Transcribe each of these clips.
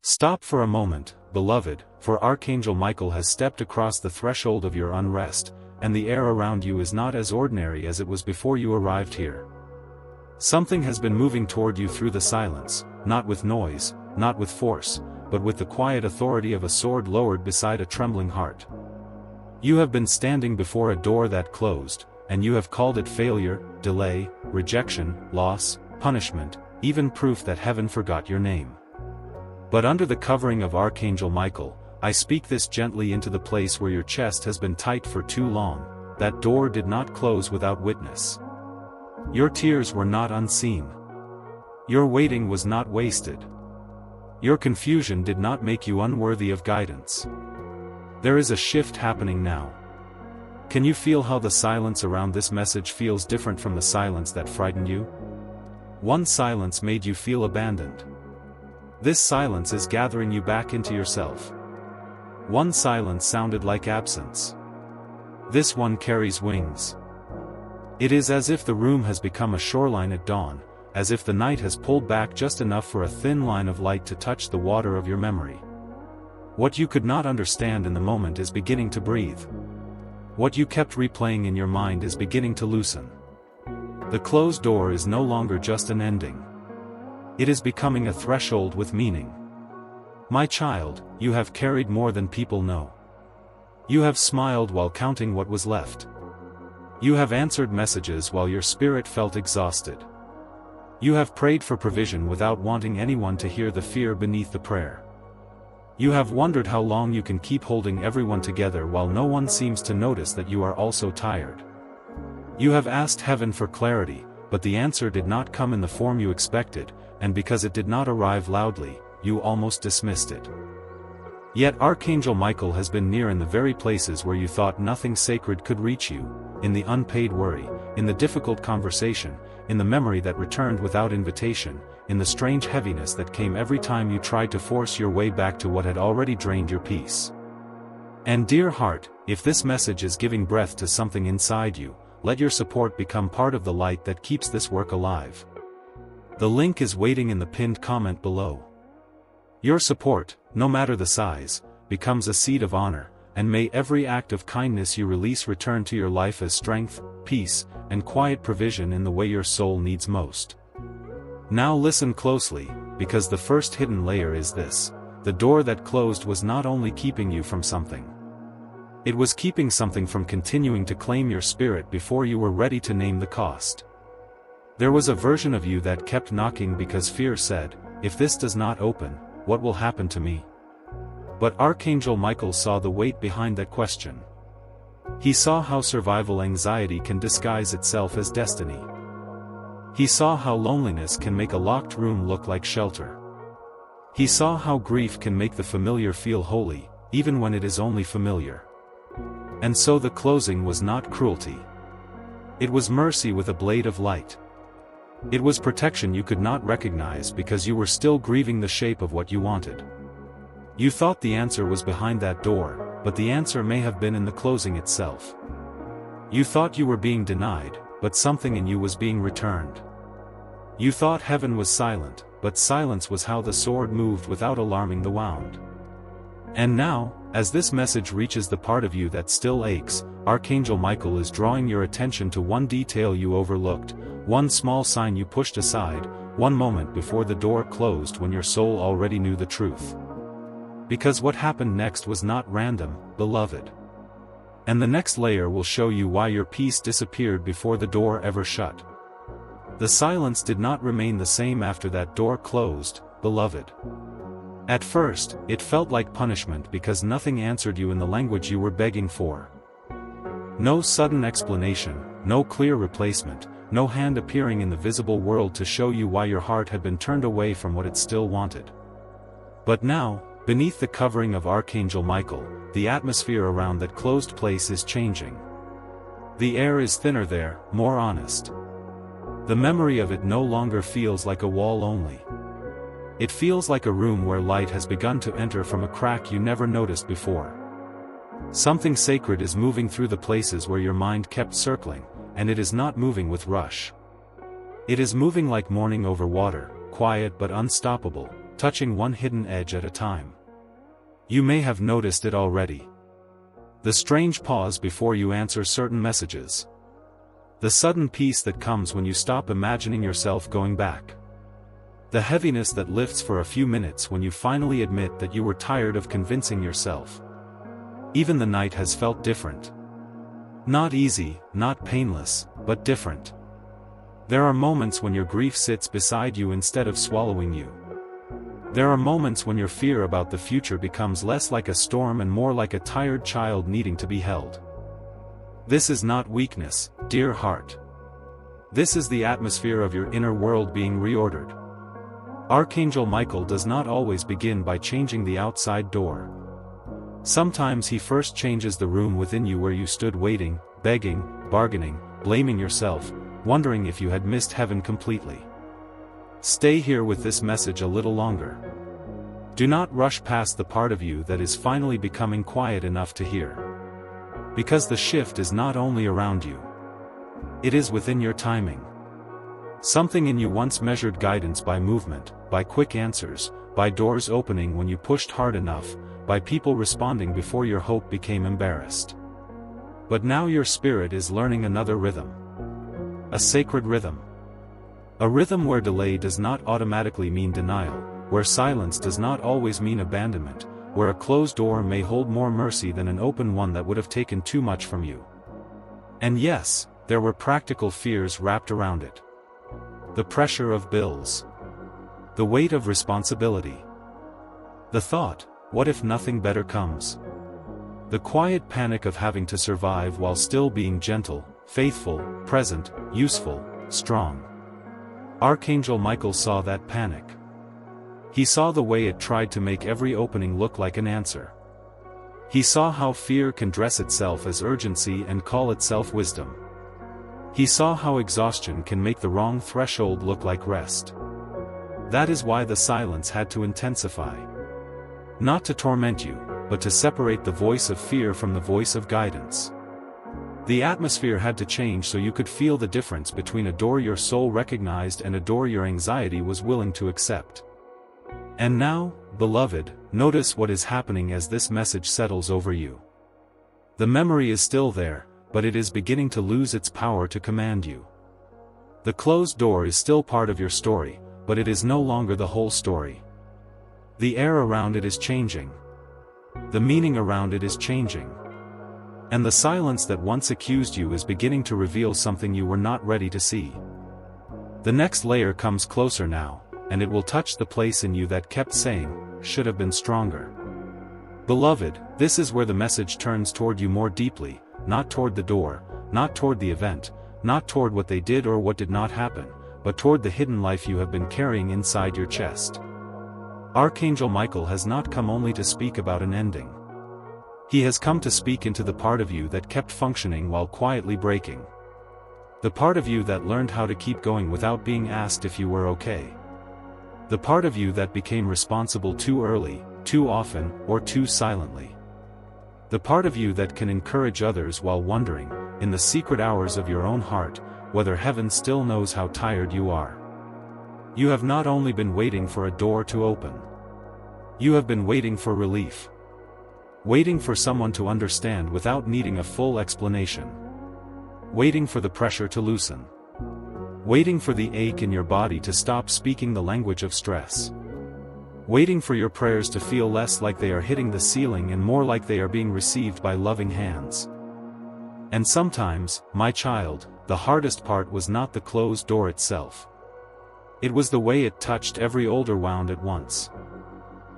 Stop for a moment, beloved, for Archangel Michael has stepped across the threshold of your unrest, and the air around you is not as ordinary as it was before you arrived here. Something has been moving toward you through the silence, not with noise, not with force, but with the quiet authority of a sword lowered beside a trembling heart. You have been standing before a door that closed, and you have called it failure, delay, rejection, loss, punishment, even proof that heaven forgot your name. But under the covering of Archangel Michael, I speak this gently into the place where your chest has been tight for too long. That door did not close without witness. Your tears were not unseen. Your waiting was not wasted. Your confusion did not make you unworthy of guidance. There is a shift happening now. Can you feel how the silence around this message feels different from the silence that frightened you? One silence made you feel abandoned. This silence is gathering you back into yourself. One silence sounded like absence. This one carries wings. It is as if the room has become a shoreline at dawn, as if the night has pulled back just enough for a thin line of light to touch the water of your memory. What you could not understand in the moment is beginning to breathe. What you kept replaying in your mind is beginning to loosen. The closed door is no longer just an ending. It is becoming a threshold with meaning. My child, you have carried more than people know. You have smiled while counting what was left. You have answered messages while your spirit felt exhausted. You have prayed for provision without wanting anyone to hear the fear beneath the prayer. You have wondered how long you can keep holding everyone together while no one seems to notice that you are also tired. You have asked heaven for clarity, but the answer did not come in the form you expected, and because it did not arrive loudly, you almost dismissed it. Yet Archangel Michael has been near in the very places where you thought nothing sacred could reach you, in the unpaid worry, in the difficult conversation, in the memory that returned without invitation, in the strange heaviness that came every time you tried to force your way back to what had already drained your peace. And dear heart, if this message is giving breath to something inside you, let your support become part of the light that keeps this work alive. The link is waiting in the pinned comment below. Your support, no matter the size, becomes a seed of honor, and may every act of kindness you release return to your life as strength, peace, and quiet provision in the way your soul needs most. Now listen closely, because the first hidden layer is this: the door that closed was not only keeping you from something. It was keeping something from continuing to claim your spirit before you were ready to name the cost. There was a version of you that kept knocking because fear said, if this does not open, what will happen to me? But Archangel Michael saw the weight behind that question. He saw how survival anxiety can disguise itself as destiny. He saw how loneliness can make a locked room look like shelter. He saw how grief can make the familiar feel holy, even when it is only familiar. And so the closing was not cruelty. It was mercy with a blade of light. It was protection you could not recognize because you were still grieving the shape of what you wanted. You thought the answer was behind that door, but the answer may have been in the closing itself. You thought you were being denied, but something in you was being returned. You thought heaven was silent, but silence was how the sword moved without alarming the wound. And now, as this message reaches the part of you that still aches, Archangel Michael is drawing your attention to one detail you overlooked, one small sign you pushed aside, one moment before the door closed when your soul already knew the truth. Because what happened next was not random, beloved. And the next layer will show you why your peace disappeared before the door ever shut. The silence did not remain the same after that door closed, beloved. At first, it felt like punishment because nothing answered you in the language you were begging for. No sudden explanation, no clear replacement, no hand appearing in the visible world to show you why your heart had been turned away from what it still wanted. But now, beneath the covering of Archangel Michael, the atmosphere around that closed place is changing. The air is thinner there, more honest. The memory of it no longer feels like a wall only. It feels like a room where light has begun to enter from a crack you never noticed before. Something sacred is moving through the places where your mind kept circling, and it is not moving with rush. It is moving like morning over water, quiet but unstoppable, touching one hidden edge at a time. You may have noticed it already. The strange pause before you answer certain messages. The sudden peace that comes when you stop imagining yourself going back. The heaviness that lifts for a few minutes when you finally admit that you were tired of convincing yourself. Even the night has felt different. Not easy, not painless, but different. There are moments when your grief sits beside you instead of swallowing you. There are moments when your fear about the future becomes less like a storm and more like a tired child needing to be held. This is not weakness, dear heart. This is the atmosphere of your inner world being reordered. Archangel Michael does not always begin by changing the outside door. Sometimes he first changes the room within you where you stood waiting, begging, bargaining, blaming yourself, wondering if you had missed heaven completely. Stay here with this message a little longer. Do not rush past the part of you that is finally becoming quiet enough to hear. Because the shift is not only around you. It is within your timing. Something in you once measured guidance by movement, by quick answers, by doors opening when you pushed hard enough, by people responding before your hope became embarrassed. But now your spirit is learning another rhythm. A sacred rhythm. A rhythm where delay does not automatically mean denial, where silence does not always mean abandonment, where a closed door may hold more mercy than an open one that would have taken too much from you. And yes, there were practical fears wrapped around it. The pressure of bills. The weight of responsibility. The thought, what if nothing better comes? The quiet panic of having to survive while still being gentle, faithful, present, useful, strong. Archangel Michael saw that panic. He saw the way it tried to make every opening look like an answer. He saw how fear can dress itself as urgency and call itself wisdom. He saw how exhaustion can make the wrong threshold look like rest. That is why the silence had to intensify. Not to torment you, but to separate the voice of fear from the voice of guidance. The atmosphere had to change so you could feel the difference between a door your soul recognized and a door your anxiety was willing to accept. And now, beloved, notice what is happening as this message settles over you. The memory is still there, but it is beginning to lose its power to command you. The closed door is still part of your story, but it is no longer the whole story. The air around it is changing. The meaning around it is changing. And the silence that once accused you is beginning to reveal something you were not ready to see. The next layer comes closer now, and it will touch the place in you that kept saying, should have been stronger. Beloved, this is where the message turns toward you more deeply, not toward the door, not toward the event, not toward what they did or what did not happen, but toward the hidden life you have been carrying inside your chest. Archangel Michael has not come only to speak about an ending. He has come to speak into the part of you that kept functioning while quietly breaking. The part of you that learned how to keep going without being asked if you were okay. The part of you that became responsible too early, too often, or too silently. The part of you that can encourage others while wondering, in the secret hours of your own heart, whether heaven still knows how tired you are. You have not only been waiting for a door to open. You have been waiting for relief. Waiting for someone to understand without needing a full explanation. Waiting for the pressure to loosen. Waiting for the ache in your body to stop speaking the language of stress. Waiting for your prayers to feel less like they are hitting the ceiling and more like they are being received by loving hands. And sometimes, my child, the hardest part was not the closed door itself. It was the way it touched every older wound at once.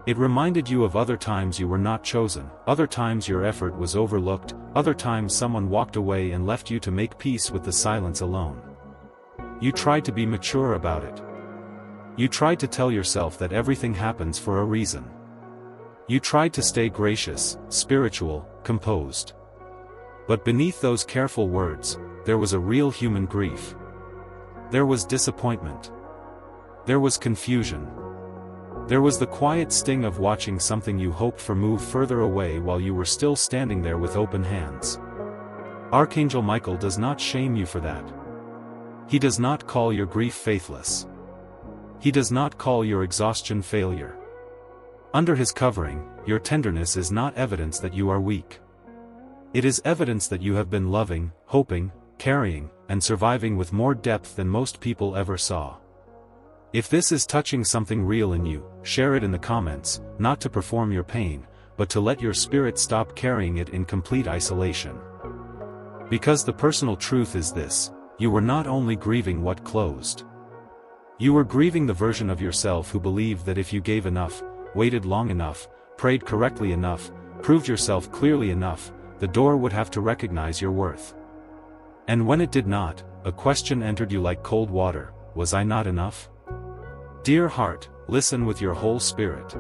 It reminded you of other times you were not chosen, other times your effort was overlooked, other times someone walked away and left you to make peace with the silence alone. You tried to be mature about it. You tried to tell yourself that everything happens for a reason. You tried to stay gracious, spiritual, composed. But beneath those careful words, there was a real human grief. There was disappointment. There was confusion. There was the quiet sting of watching something you hoped for move further away while you were still standing there with open hands. Archangel Michael does not shame you for that. He does not call your grief faithless. He does not call your exhaustion failure. Under his covering, your tenderness is not evidence that you are weak. It is evidence that you have been loving, hoping, carrying, and surviving with more depth than most people ever saw. If this is touching something real in you, share it in the comments, not to perform your pain, but to let your spirit stop carrying it in complete isolation. Because the personal truth is this: you were not only grieving what closed. You were grieving the version of yourself who believed that if you gave enough, waited long enough, prayed correctly enough, proved yourself clearly enough, the door would have to recognize your worth. And when it did not, a question entered you like cold water: was I not enough? Dear heart, listen with your whole spirit.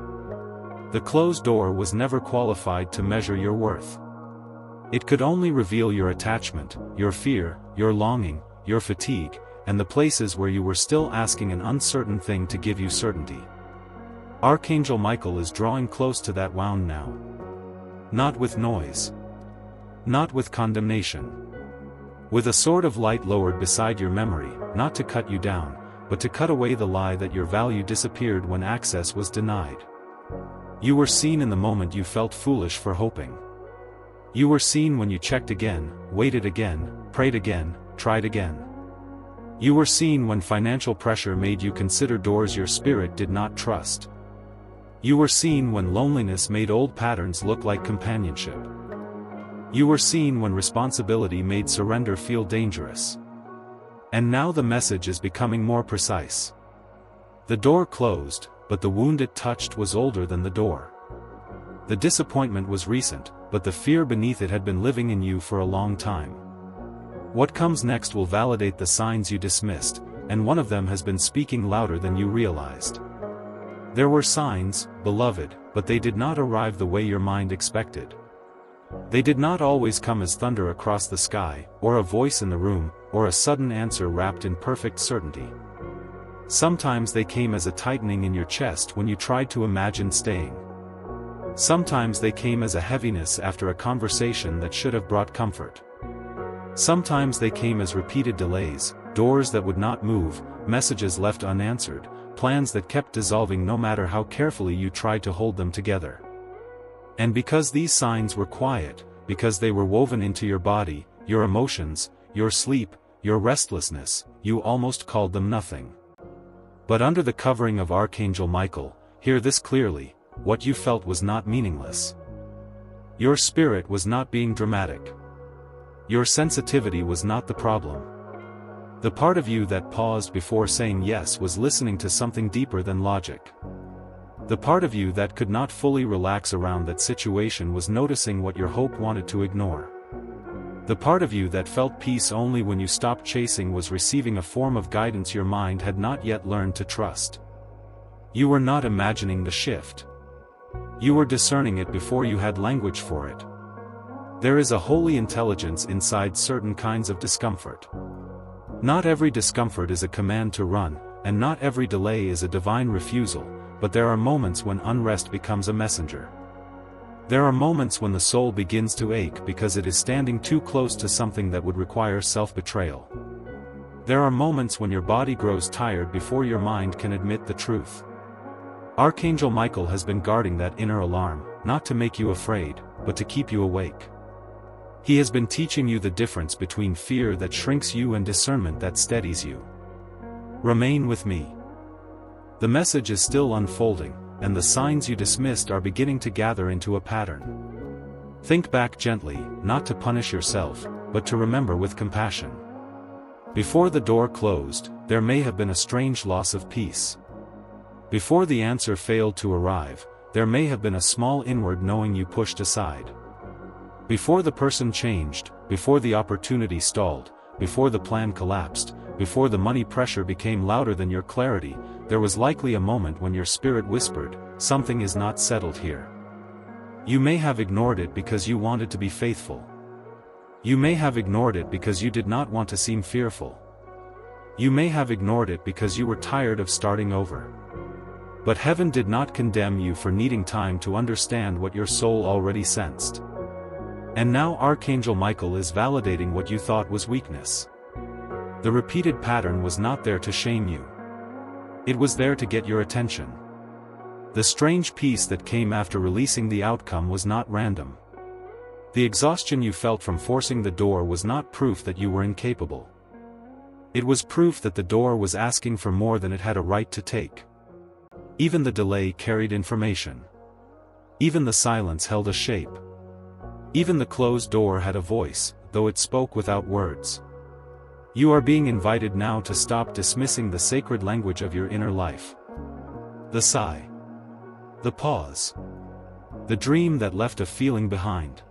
The closed door was never qualified to measure your worth. It could only reveal your attachment, your fear, your longing, your fatigue, and the places where you were still asking an uncertain thing to give you certainty. Archangel Michael is drawing close to that wound now. Not with noise. Not with condemnation. With a sword of light lowered beside your memory, not to cut you down, but to cut away the lie that your value disappeared when access was denied. You were seen in the moment you felt foolish for hoping. You were seen when you checked again, waited again, prayed again, tried again. You were seen when financial pressure made you consider doors your spirit did not trust. You were seen when loneliness made old patterns look like companionship. You were seen when responsibility made surrender feel dangerous. And now the message is becoming more precise. The door closed, but the wound it touched was older than the door. The disappointment was recent, but the fear beneath it had been living in you for a long time. What comes next will validate the signs you dismissed, and one of them has been speaking louder than you realized. There were signs, beloved, but they did not arrive the way your mind expected. They did not always come as thunder across the sky, or a voice in the room, or a sudden answer wrapped in perfect certainty. Sometimes they came as a tightening in your chest when you tried to imagine staying. Sometimes they came as a heaviness after a conversation that should have brought comfort. Sometimes they came as repeated delays, doors that would not move, messages left unanswered, plans that kept dissolving no matter how carefully you tried to hold them together. And because these signs were quiet, because they were woven into your body, your emotions, your sleep, your restlessness, you almost called them nothing. But under the covering of Archangel Michael, hear this clearly: what you felt was not meaningless. Your spirit was not being dramatic. Your sensitivity was not the problem. The part of you that paused before saying yes was listening to something deeper than logic. The part of you that could not fully relax around that situation was noticing what your hope wanted to ignore. The part of you that felt peace only when you stopped chasing was receiving a form of guidance your mind had not yet learned to trust. You were not imagining the shift. You were discerning it before you had language for it. There is a holy intelligence inside certain kinds of discomfort. Not every discomfort is a command to run, and not every delay is a divine refusal, but there are moments when unrest becomes a messenger. There are moments when the soul begins to ache because it is standing too close to something that would require self-betrayal. There are moments when your body grows tired before your mind can admit the truth. Archangel Michael has been guarding that inner alarm, not to make you afraid, but to keep you awake. He has been teaching you the difference between fear that shrinks you and discernment that steadies you. Remain with me. The message is still unfolding, and the signs you dismissed are beginning to gather into a pattern. Think back gently, not to punish yourself, but to remember with compassion. Before the door closed, there may have been a strange loss of peace. Before the answer failed to arrive, there may have been a small inward knowing you pushed aside. Before the person changed, before the opportunity stalled, before the plan collapsed, before the money pressure became louder than your clarity, there was likely a moment when your spirit whispered, "Something is not settled here." You may have ignored it because you wanted to be faithful. You may have ignored it because you did not want to seem fearful. You may have ignored it because you were tired of starting over. But heaven did not condemn you for needing time to understand what your soul already sensed. And now Archangel Michael is validating what you thought was weakness. The repeated pattern was not there to shame you. It was there to get your attention. The strange peace that came after releasing the outcome was not random. The exhaustion you felt from forcing the door was not proof that you were incapable. It was proof that the door was asking for more than it had a right to take. Even the delay carried information. Even the silence held a shape. Even the closed door had a voice, though it spoke without words. You are being invited now to stop dismissing the sacred language of your inner life. The sigh. The pause. The dream that left a feeling behind.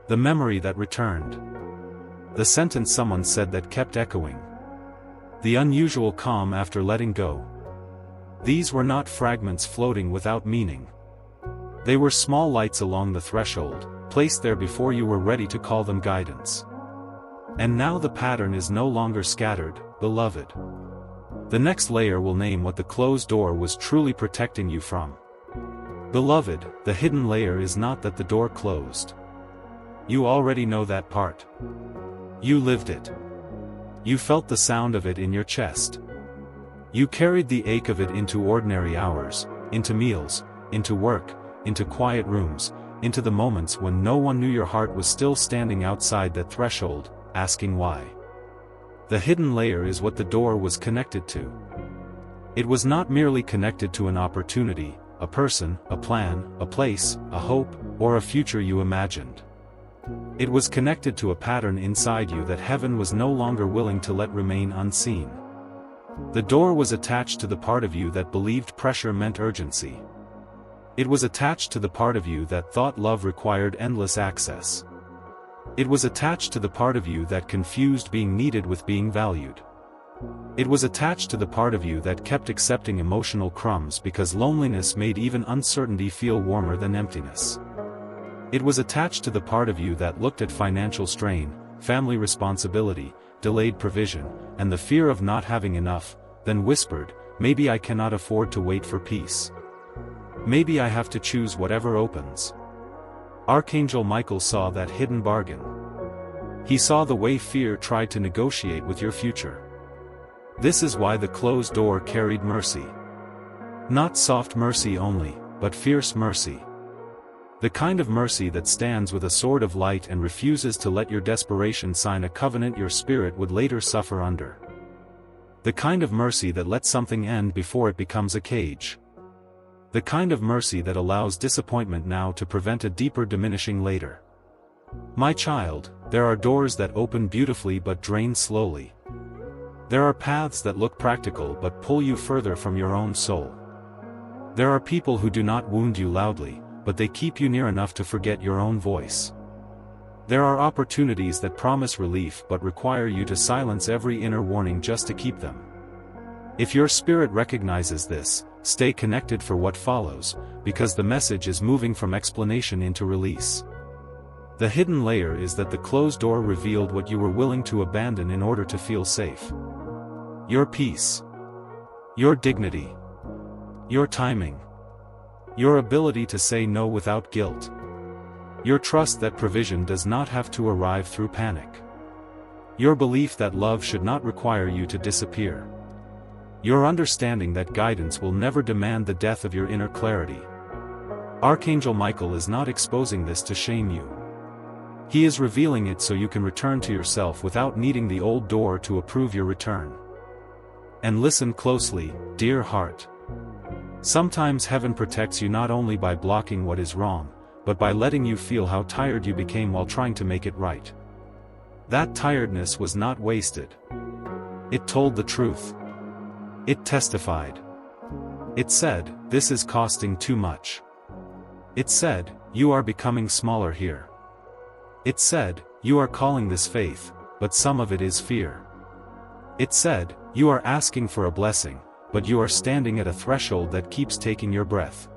The memory that returned. The sentence someone said that kept echoing. The unusual calm after letting go. These were not fragments floating without meaning. They were small lights along the threshold, placed there before you were ready to call them guidance. And now the pattern is no longer scattered, beloved. The next layer will name what the closed door was truly protecting you from. Beloved, the hidden layer is not that the door closed. You already know that part. You lived it. You felt the sound of it in your chest. You carried the ache of it into ordinary hours, into meals, into work, into quiet rooms, into the moments when no one knew your heart was still standing outside that threshold, asking why. The hidden layer is what the door was connected to. It was not merely connected to an opportunity, a person, a plan, a place, a hope, or a future you imagined. It was connected to a pattern inside you that heaven was no longer willing to let remain unseen. The door was attached to the part of you that believed pressure meant urgency. It was attached to the part of you that thought love required endless access. It was attached to the part of you that confused being needed with being valued. It was attached to the part of you that kept accepting emotional crumbs because loneliness made even uncertainty feel warmer than emptiness. It was attached to the part of you that looked at financial strain, family responsibility, delayed provision, and the fear of not having enough, then whispered, "Maybe I cannot afford to wait for peace. Maybe I have to choose whatever opens." Archangel Michael saw that hidden bargain. He saw the way fear tried to negotiate with your future. This is why the closed door carried mercy. Not soft mercy only, but fierce mercy. The kind of mercy that stands with a sword of light and refuses to let your desperation sign a covenant your spirit would later suffer under. The kind of mercy that lets something end before it becomes a cage. The kind of mercy that allows disappointment now to prevent a deeper diminishing later. My child, there are doors that open beautifully but drain slowly. There are paths that look practical but pull you further from your own soul. There are people who do not wound you loudly, but they keep you near enough to forget your own voice. There are opportunities that promise relief but require you to silence every inner warning just to keep them. If your spirit recognizes this, stay connected for what follows, because the message is moving from explanation into release. The hidden layer is that the closed door revealed what you were willing to abandon in order to feel safe. Your peace. Your dignity. Your timing. Your ability to say no without guilt. Your trust that provision does not have to arrive through panic. Your belief that love should not require you to disappear. Your understanding that guidance will never demand the death of your inner clarity. Archangel Michael is not exposing this to shame you. He is revealing it so you can return to yourself without needing the old door to approve your return. And listen closely, dear heart. Sometimes heaven protects you not only by blocking what is wrong, but by letting you feel how tired you became while trying to make it right. That tiredness was not wasted. It told the truth. It testified. It said, "This is costing too much." It said, "You are becoming smaller here." It said, "You are calling this faith, but some of it is fear." It said, "You are asking for a blessing, but you are standing at a threshold that keeps taking your breath."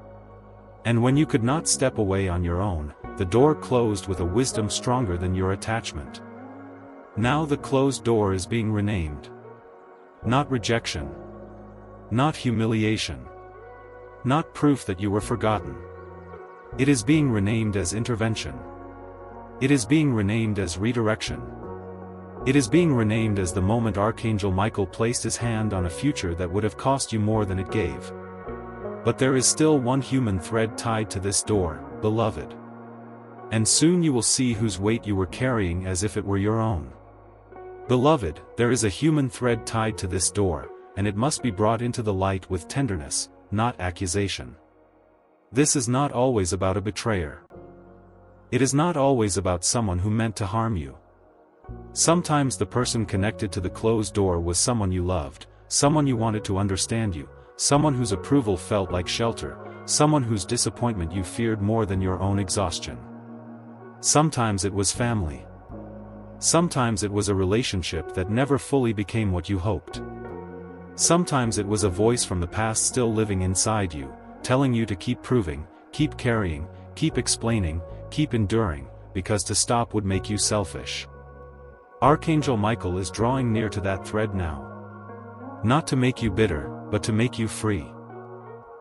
And when you could not step away on your own, the door closed with a wisdom stronger than your attachment. Now the closed door is being renamed. Not rejection. Not humiliation. Not proof that you were forgotten. It is being renamed as intervention. It is being renamed as redirection. It is being renamed as the moment Archangel Michael placed his hand on a future that would have cost you more than it gave. But there is still one human thread tied to this door, beloved. And soon you will see whose weight you were carrying as if it were your own. Beloved, there is a human thread tied to this door, and it must be brought into the light with tenderness, not accusation. This is not always about a betrayer. It is not always about someone who meant to harm you. Sometimes the person connected to the closed door was someone you loved, someone you wanted to understand you, someone whose approval felt like shelter, someone whose disappointment you feared more than your own exhaustion. Sometimes it was family. Sometimes it was a relationship that never fully became what you hoped. Sometimes it was a voice from the past still living inside you, telling you to keep proving, keep carrying, keep explaining, keep enduring, because to stop would make you selfish. Archangel Michael is drawing near to that thread now. Not to make you bitter, but to make you free.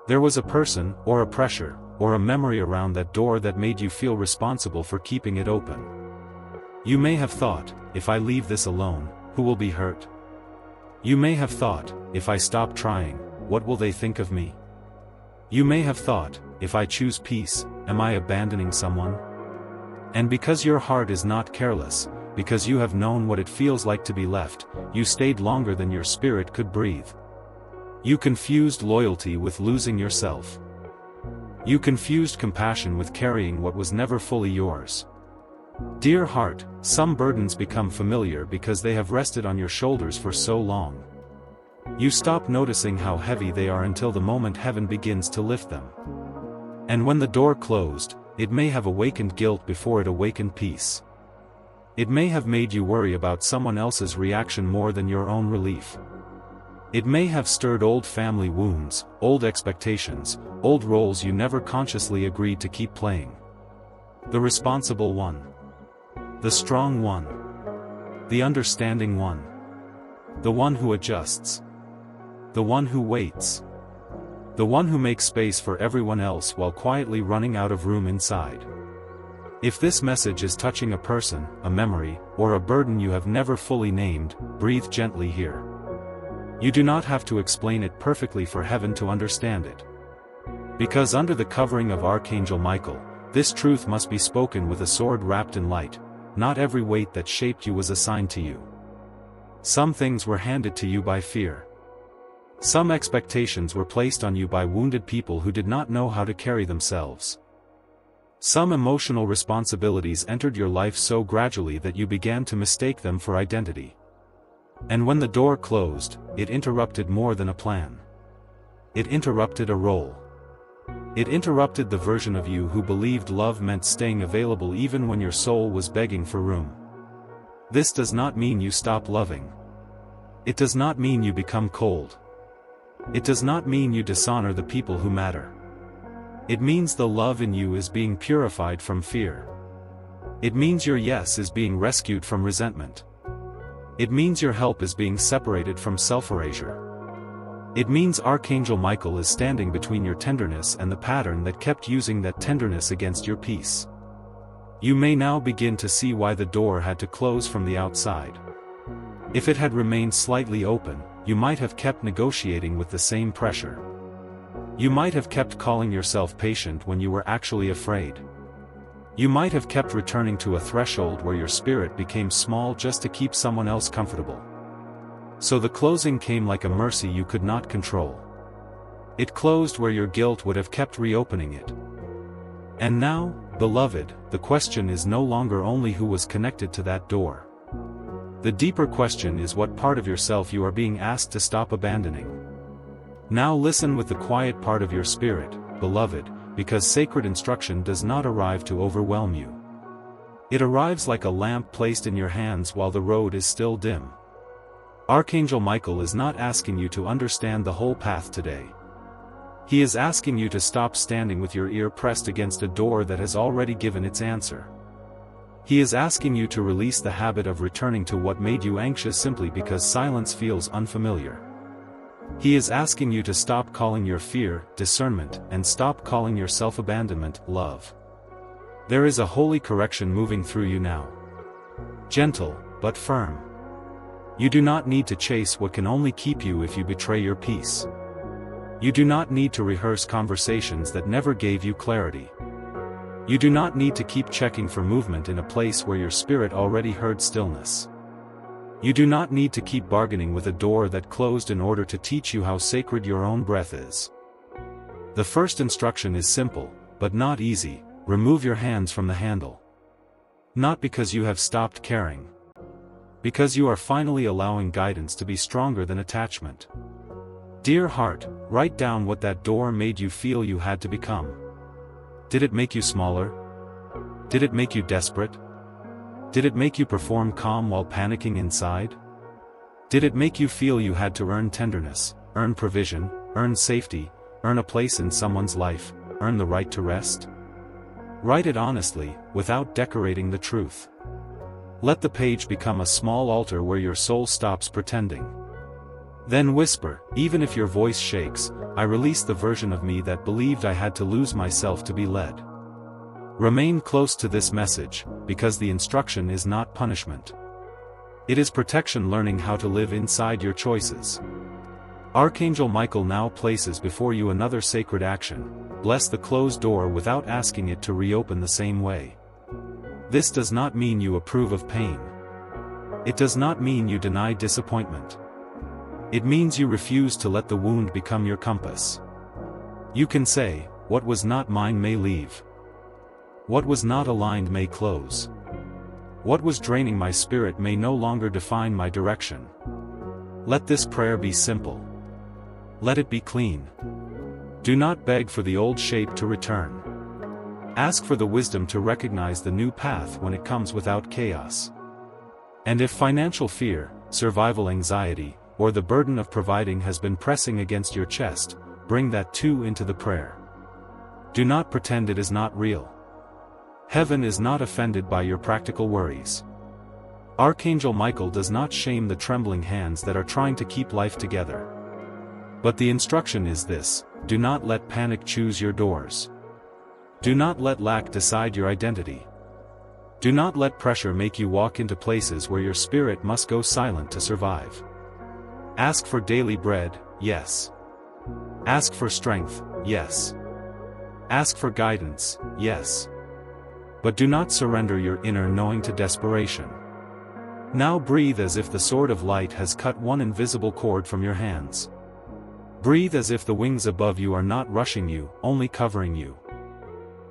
There was a person, or a pressure, or a memory around that door that made you feel responsible for keeping it open. You may have thought, if I leave this alone, who will be hurt? You may have thought, if I stop trying, what will they think of me? You may have thought, if I choose peace, am I abandoning someone? And because your heart is not careless, because you have known what it feels like to be left, you stayed longer than your spirit could breathe. You confused loyalty with losing yourself. You confused compassion with carrying what was never fully yours. Dear heart, some burdens become familiar because they have rested on your shoulders for so long. You stop noticing how heavy they are until the moment heaven begins to lift them. And when the door closed, it may have awakened guilt before it awakened peace. It may have made you worry about someone else's reaction more than your own relief. It may have stirred old family wounds, old expectations, old roles you never consciously agreed to keep playing. The responsible one. The strong one. The understanding one. The one who adjusts. The one who waits. The one who makes space for everyone else while quietly running out of room inside. If this message is touching a person, a memory, or a burden you have never fully named, breathe gently here. You do not have to explain it perfectly for heaven to understand it. Because under the covering of Archangel Michael, this truth must be spoken with a sword wrapped in light. Not every weight that shaped you was assigned to you. Some things were handed to you by fear. Some expectations were placed on you by wounded people who did not know how to carry themselves. Some emotional responsibilities entered your life so gradually that you began to mistake them for identity. And when the door closed, it interrupted more than a plan. It interrupted a role. It interrupted the version of you who believed love meant staying available even when your soul was begging for room. This does not mean you stop loving. It does not mean you become cold. It does not mean you dishonor the people who matter. It means the love in you is being purified from fear. It means your yes is being rescued from resentment. It means your help is being separated from self-erasure. It means Archangel Michael is standing between your tenderness and the pattern that kept using that tenderness against your peace. You may now begin to see why the door had to close from the outside. If it had remained slightly open, you might have kept negotiating with the same pressure. You might have kept calling yourself patient when you were actually afraid. You might have kept returning to a threshold where your spirit became small just to keep someone else comfortable. So the closing came like a mercy you could not control. It closed where your guilt would have kept reopening it. And now, beloved, the question is no longer only who was connected to that door. The deeper question is what part of yourself you are being asked to stop abandoning. Now listen with the quiet part of your spirit, beloved, because sacred instruction does not arrive to overwhelm you. It arrives like a lamp placed in your hands while the road is still dim. Archangel Michael is not asking you to understand the whole path today. He is asking you to stop standing with your ear pressed against a door that has already given its answer. He is asking you to release the habit of returning to what made you anxious simply because silence feels unfamiliar. He is asking you to stop calling your fear discernment and stop calling your self-abandonment love. There is a holy correction moving through you now. Gentle, but firm. You do not need to chase what can only keep you if you betray your peace. You do not need to rehearse conversations that never gave you clarity. You do not need to keep checking for movement in a place where your spirit already heard stillness. You do not need to keep bargaining with a door that closed in order to teach you how sacred your own breath is. The first instruction is simple, but not easy: remove your hands from the handle. Not because you have stopped caring. Because you are finally allowing guidance to be stronger than attachment. Dear heart, write down what that door made you feel you had to become. Did it make you smaller? Did it make you desperate? Did it make you perform calm while panicking inside? Did it make you feel you had to earn tenderness, earn provision, earn safety, earn a place in someone's life, earn the right to rest? Write it honestly, without decorating the truth. Let the page become a small altar where your soul stops pretending. Then whisper, even if your voice shakes, I release the version of me that believed I had to lose myself to be led. Remain close to this message, because the instruction is not punishment. It is protection, learning how to live inside your choices. Archangel Michael now places before you another sacred action: bless the closed door without asking it to reopen the same way. This does not mean you approve of pain. It does not mean you deny disappointment. It means you refuse to let the wound become your compass. You can say, what was not mine may leave. What was not aligned may close. What was draining my spirit may no longer define my direction. Let this prayer be simple. Let it be clean. Do not beg for the old shape to return. Ask for the wisdom to recognize the new path when it comes without chaos. And if financial fear, survival anxiety, or the burden of providing has been pressing against your chest, bring that too into the prayer. Do not pretend it is not real. Heaven is not offended by your practical worries. Archangel Michael does not shame the trembling hands that are trying to keep life together. But the instruction is this: do not let panic choose your doors. Do not let lack decide your identity. Do not let pressure make you walk into places where your spirit must go silent to survive. Ask for daily bread, yes. Ask for strength, yes. Ask for guidance, yes. But do not surrender your inner knowing to desperation. Now breathe as if the sword of light has cut one invisible cord from your hands. Breathe as if the wings above you are not rushing you, only covering you.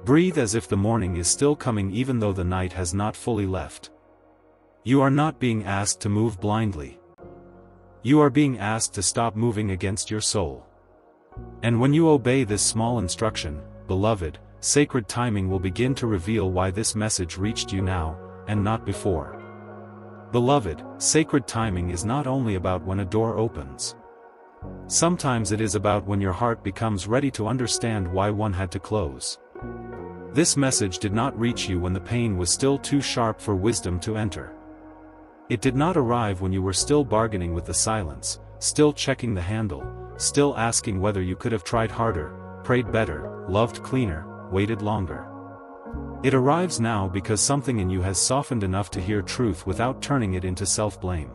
Breathe as if the morning is still coming even though the night has not fully left. You are not being asked to move blindly. You are being asked to stop moving against your soul. And when you obey this small instruction, beloved, sacred timing will begin to reveal why this message reached you now, and not before. Beloved, sacred timing is not only about when a door opens. Sometimes it is about when your heart becomes ready to understand why one had to close. This message did not reach you when the pain was still too sharp for wisdom to enter. It did not arrive when you were still bargaining with the silence, still checking the handle, still asking whether you could have tried harder, prayed better, loved cleaner, waited longer. It arrives now because something in you has softened enough to hear truth without turning it into self-blame.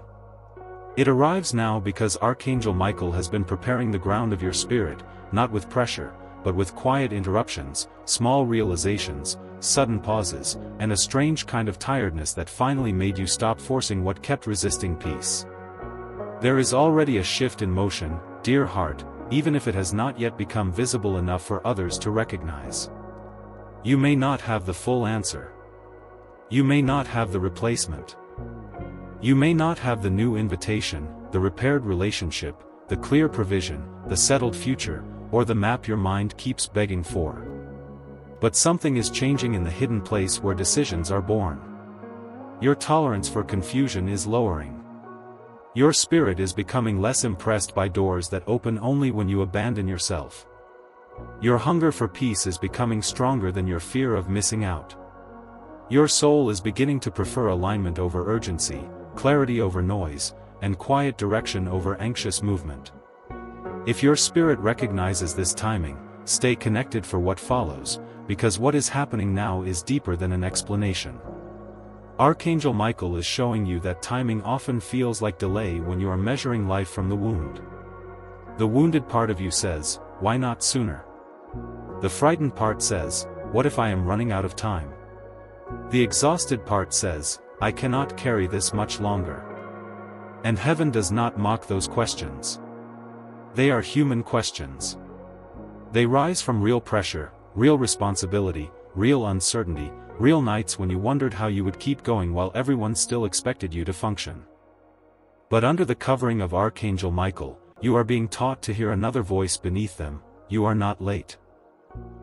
It arrives now because Archangel Michael has been preparing the ground of your spirit, not with pressure, but with quiet interruptions, small realizations, sudden pauses, and a strange kind of tiredness that finally made you stop forcing what kept resisting peace. There is already a shift in motion, dear heart, even if it has not yet become visible enough for others to recognize. You may not have the full answer. You may not have the replacement. You may not have the new invitation, the repaired relationship, the clear provision, the settled future, or the map your mind keeps begging for. But something is changing in the hidden place where decisions are born. Your tolerance for confusion is lowering. Your spirit is becoming less impressed by doors that open only when you abandon yourself. Your hunger for peace is becoming stronger than your fear of missing out. Your soul is beginning to prefer alignment over urgency, clarity over noise, and quiet direction over anxious movement. If your spirit recognizes this timing, stay connected for what follows, because what is happening now is deeper than an explanation. Archangel Michael is showing you that timing often feels like delay when you are measuring life from the wound. The wounded part of you says, why not sooner? The frightened part says, what if I am running out of time? The exhausted part says, I cannot carry this much longer. And heaven does not mock those questions. They are human questions. They rise from real pressure, real responsibility, real uncertainty, real nights when you wondered how you would keep going while everyone still expected you to function. But under the covering of Archangel Michael, you are being taught to hear another voice beneath them: you are not late.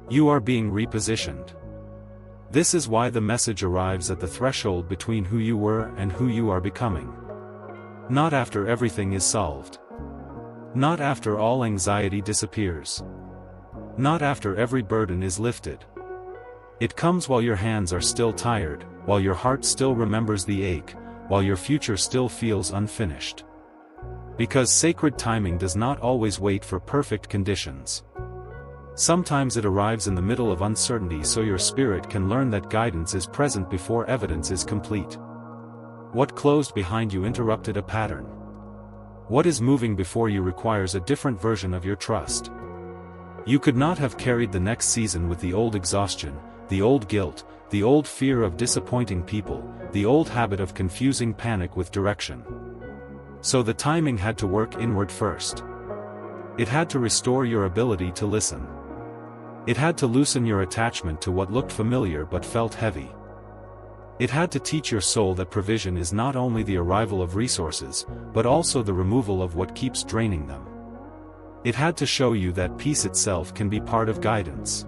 You are being repositioned. This is why the message arrives at the threshold between who you were and who you are becoming. Not after everything is solved. Not after all anxiety disappears. Not after every burden is lifted. It comes while your hands are still tired, while your heart still remembers the ache, while your future still feels unfinished. Because sacred timing does not always wait for perfect conditions. Sometimes it arrives in the middle of uncertainty so your spirit can learn that guidance is present before evidence is complete. What closed behind you interrupted a pattern. What is moving before you requires a different version of your trust. You could not have carried the next season with the old exhaustion, the old guilt, the old fear of disappointing people, the old habit of confusing panic with direction. So the timing had to work inward first. It had to restore your ability to listen. It had to loosen your attachment to what looked familiar but felt heavy. It had to teach your soul that provision is not only the arrival of resources, but also the removal of what keeps draining them. It had to show you that peace itself can be part of guidance.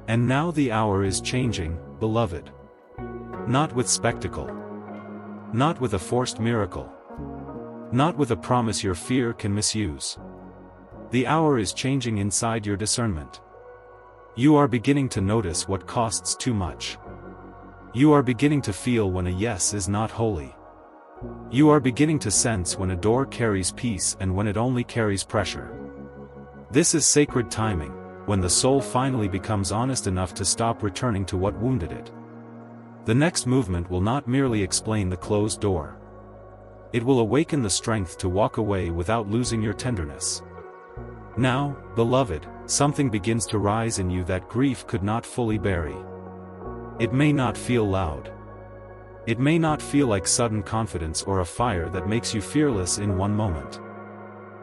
And now the hour is changing, beloved. Not with spectacle. Not with a forced miracle. Not with a promise your fear can misuse. The hour is changing inside your discernment. You are beginning to notice what costs too much. You are beginning to feel when a yes is not holy. You are beginning to sense when a door carries peace and when it only carries pressure. This is sacred timing, when the soul finally becomes honest enough to stop returning to what wounded it. The next movement will not merely explain the closed door. It will awaken the strength to walk away without losing your tenderness. Now, beloved, something begins to rise in you that grief could not fully bury. It may not feel loud. It may not feel like sudden confidence or a fire that makes you fearless in one moment.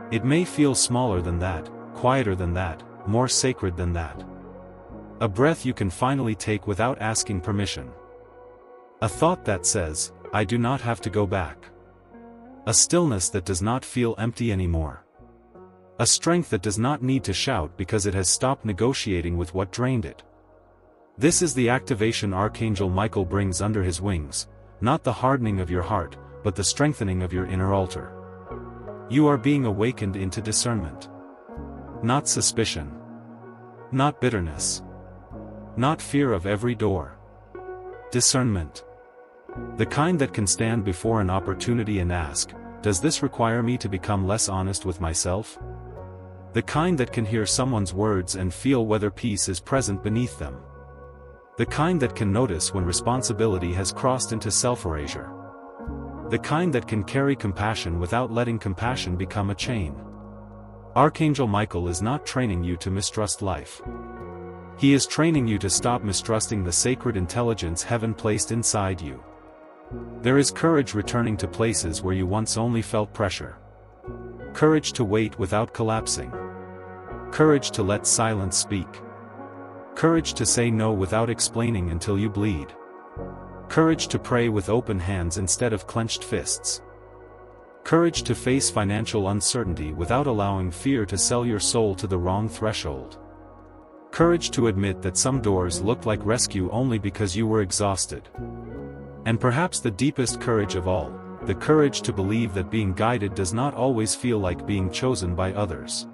It may feel smaller than that, quieter than that, more sacred than that. A breath you can finally take without asking permission. A thought that says, I do not have to go back. A stillness that does not feel empty anymore. A strength that does not need to shout because it has stopped negotiating with what drained it. This is the activation Archangel Michael brings under his wings, not the hardening of your heart, but the strengthening of your inner altar. You are being awakened into discernment. Not suspicion. Not bitterness. Not fear of every door. Discernment. The kind that can stand before an opportunity and ask, does this require me to become less honest with myself? The kind that can hear someone's words and feel whether peace is present beneath them. The kind that can notice when responsibility has crossed into self-erasure. The kind that can carry compassion without letting compassion become a chain. Archangel Michael is not training you to mistrust life. He is training you to stop mistrusting the sacred intelligence heaven placed inside you. There is courage returning to places where you once only felt pressure. Courage to wait without collapsing. Courage to let silence speak. Courage to say no without explaining until you bleed. Courage to pray with open hands instead of clenched fists. Courage to face financial uncertainty without allowing fear to sell your soul to the wrong threshold. Courage to admit that some doors looked like rescue only because you were exhausted. And perhaps the deepest courage of all, the courage to believe that being guided does not always feel like being chosen by others.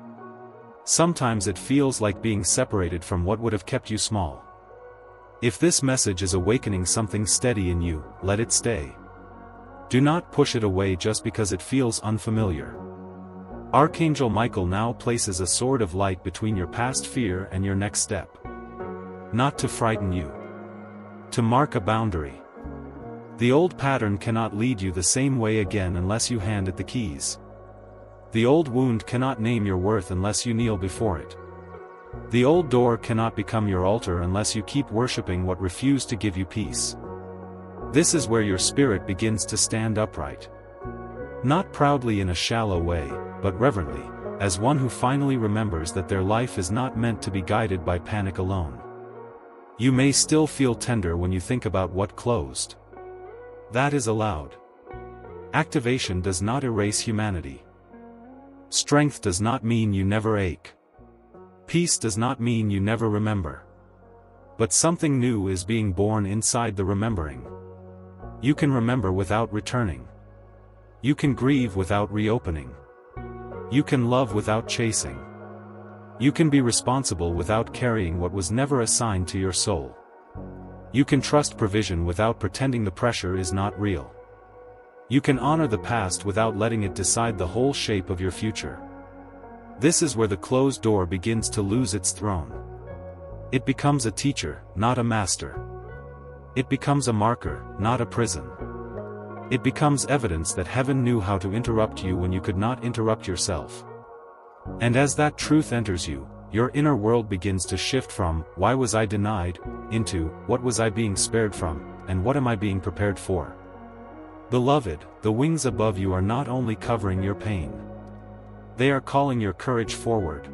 Sometimes it feels like being separated from what would have kept you small. If this message is awakening something steady in you, let it stay. Do not push it away just because it feels unfamiliar. Archangel Michael now places a sword of light between your past fear and your next step. Not to frighten you. To mark a boundary. The old pattern cannot lead you the same way again unless you hand it the keys. The old wound cannot name your worth unless you kneel before it. The old door cannot become your altar unless you keep worshipping what refused to give you peace. This is where your spirit begins to stand upright. Not proudly in a shallow way, but reverently, as one who finally remembers that their life is not meant to be guided by panic alone. You may still feel tender when you think about what closed. That is allowed. Activation does not erase humanity. Strength does not mean you never ache. Peace does not mean you never remember. But something new is being born inside the remembering. You can remember without returning. You can grieve without reopening. You can love without chasing. You can be responsible without carrying what was never assigned to your soul. You can trust provision without pretending the pressure is not real. You can honor the past without letting it decide the whole shape of your future. This is where the closed door begins to lose its throne. It becomes a teacher, not a master. It becomes a marker, not a prison. It becomes evidence that heaven knew how to interrupt you when you could not interrupt yourself. And as that truth enters you, your inner world begins to shift from, "Why was I denied?" into, "What was I being spared from, and what am I being prepared for?" Beloved, the wings above you are not only covering your pain. They are calling your courage forward.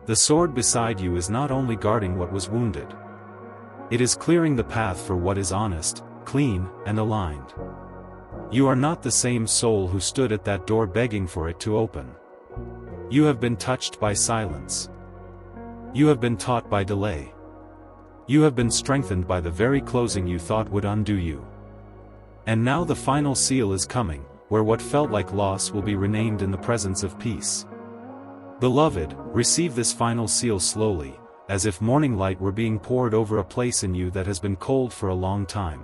The sword beside you is not only guarding what was wounded. It is clearing the path for what is honest, clean, and aligned. You are not the same soul who stood at that door begging for it to open. You have been touched by silence. You have been taught by delay. You have been strengthened by the very closing you thought would undo you. And now the final seal is coming, where what felt like loss will be renamed in the presence of peace. Beloved, receive this final seal slowly, as if morning light were being poured over a place in you that has been cold for a long time.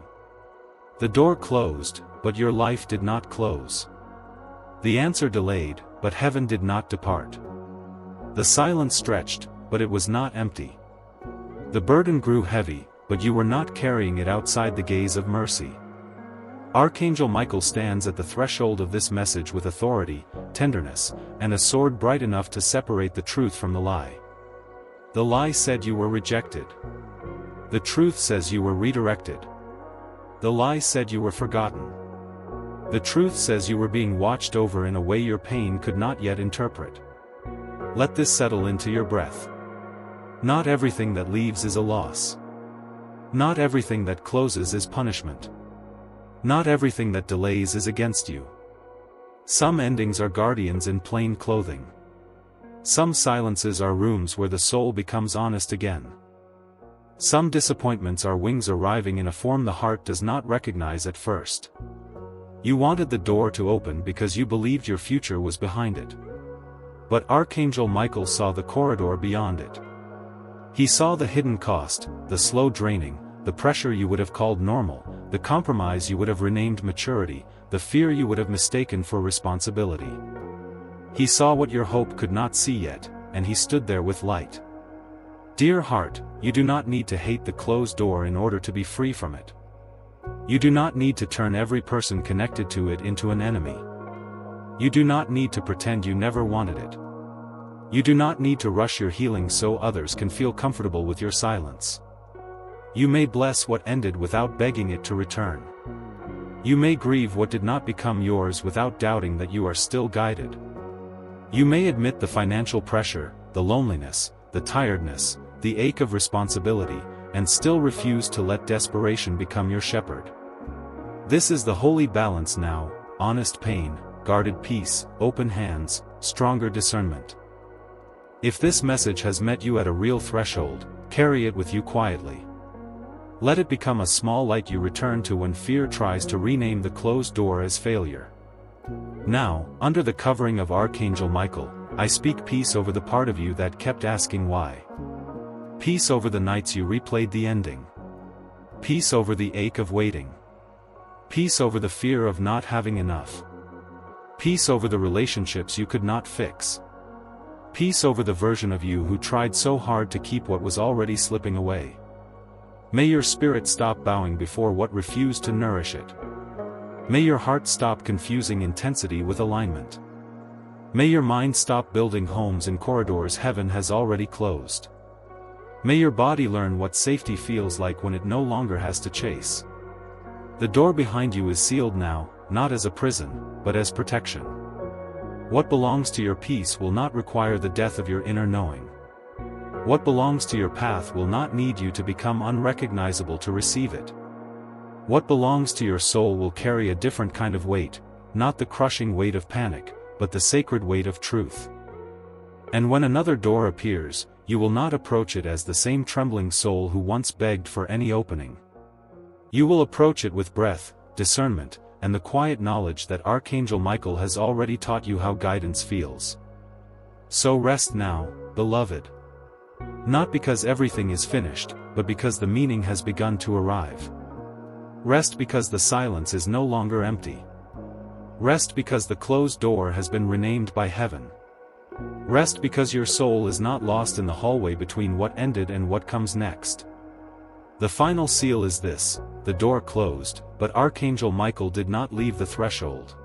The door closed, but your life did not close. The answer delayed, but heaven did not depart. The silence stretched, but it was not empty. The burden grew heavy, but you were not carrying it outside the gaze of mercy. Archangel Michael stands at the threshold of this message with authority, tenderness, and a sword bright enough to separate the truth from the lie. The lie said you were rejected. The truth says you were redirected. The lie said you were forgotten. The truth says you were being watched over in a way your pain could not yet interpret. Let this settle into your breath. Not everything that leaves is a loss. Not everything that closes is punishment. Not everything that delays is against you. Some endings are guardians in plain clothing. Some silences are rooms where the soul becomes honest again. Some disappointments are wings arriving in a form the heart does not recognize at first. You wanted the door to open because you believed your future was behind it. But Archangel Michael saw the corridor beyond it. He saw the hidden cost, the slow draining, the pressure you would have called normal, the compromise you would have renamed maturity, the fear you would have mistaken for responsibility. He saw what your hope could not see yet, and he stood there with light. Dear heart, you do not need to hate the closed door in order to be free from it. You do not need to turn every person connected to it into an enemy. You do not need to pretend you never wanted it. You do not need to rush your healing so others can feel comfortable with your silence. You may bless what ended without begging it to return. You may grieve what did not become yours without doubting that you are still guided. You may admit the financial pressure, the loneliness, the tiredness, the ache of responsibility, and still refuse to let desperation become your shepherd. This is the holy balance now: honest pain, guarded peace, open hands, stronger discernment. If this message has met you at a real threshold, carry it with you quietly. Let it become a small light you return to when fear tries to rename the closed door as failure. Now, under the covering of Archangel Michael, I speak peace over the part of you that kept asking why. Peace over the nights you replayed the ending. Peace over the ache of waiting. Peace over the fear of not having enough. Peace over the relationships you could not fix. Peace over the version of you who tried so hard to keep what was already slipping away. May your spirit stop bowing before what refused to nourish it. May your heart stop confusing intensity with alignment. May your mind stop building homes in corridors heaven has already closed. May your body learn what safety feels like when it no longer has to chase. The door behind you is sealed now, not as a prison, but as protection. What belongs to your peace will not require the death of your inner knowing. What belongs to your path will not need you to become unrecognizable to receive it. What belongs to your soul will carry a different kind of weight, not the crushing weight of panic, but the sacred weight of truth. And when another door appears, you will not approach it as the same trembling soul who once begged for any opening. You will approach it with breath, discernment, and the quiet knowledge that Archangel Michael has already taught you how guidance feels. So rest now, beloved. Not because everything is finished, but because the meaning has begun to arrive. Rest because the silence is no longer empty. Rest because the closed door has been renamed by heaven. Rest because your soul is not lost in the hallway between what ended and what comes next. The final seal is this: the door closed, but Archangel Michael did not leave the threshold.